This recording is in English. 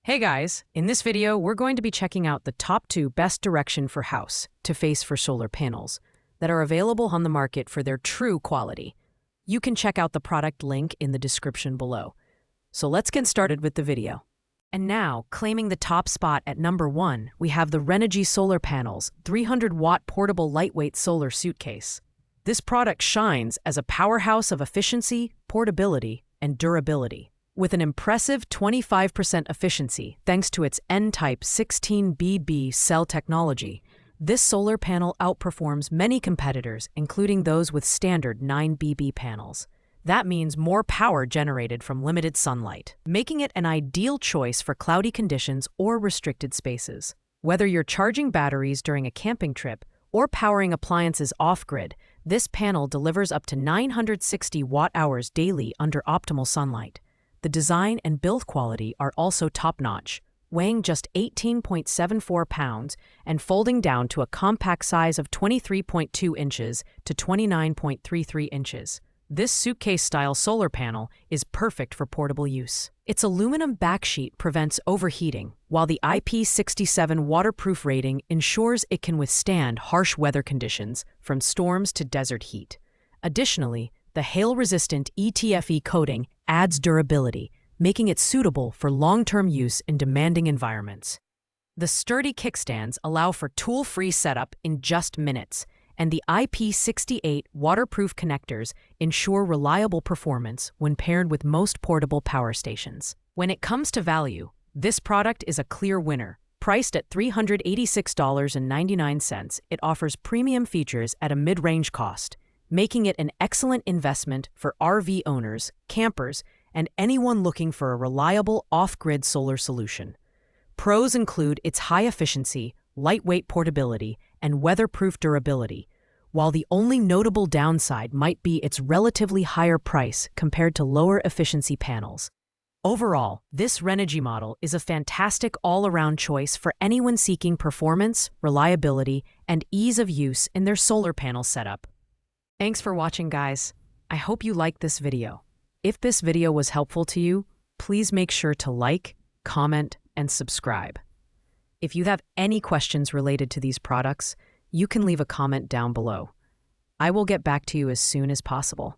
Hey guys, in this video, we're going to be checking out the top 2 best direction for house to face for solar panels that are available on the market for their true quality. You can check out the product link in the description below. So let's get started with the video. And now, claiming the top spot at number 1, we have the Renogy Solar Panels 300-watt portable lightweight solar suitcase. This product shines as a powerhouse of efficiency, portability, and durability. With an impressive 25% efficiency thanks to its N-type 16BB cell technology, this solar panel outperforms many competitors, including those with standard 9BB panels. That means more power generated from limited sunlight, making it an ideal choice for cloudy conditions or restricted spaces. Whether you're charging batteries during a camping trip or powering appliances off-grid, this panel delivers up to 960 watt-hours daily under optimal sunlight. The design and build quality are also top-notch, weighing just 18.74 pounds and folding down to a compact size of 23.2 inches to 29.33 inches. This suitcase-style solar panel is perfect for portable use. Its aluminum backsheet prevents overheating, while the IP67 waterproof rating ensures it can withstand harsh weather conditions from storms to desert heat. Additionally, the hail-resistant ETFE coating adds durability, making it suitable for long-term use in demanding environments. The sturdy kickstands allow for tool-free setup in just minutes, and the IP68 waterproof connectors ensure reliable performance when paired with most portable power stations. When it comes to value, this product is a clear winner. Priced at $386.99, it offers premium features at a mid-range cost, making it an excellent investment for RV owners, campers, and anyone looking for a reliable off-grid solar solution. Pros include its high efficiency, lightweight portability, and weatherproof durability, while the only notable downside might be its relatively higher price compared to lower efficiency panels. Overall, this Renogy model is a fantastic all-around choice for anyone seeking performance, reliability, and ease of use in their solar panel setup. Thanks for watching, guys. I hope you liked this video. If this video was helpful to you, please make sure to like, comment, and subscribe. If you have any questions related to these products, you can leave a comment down below. I will get back to you as soon as possible.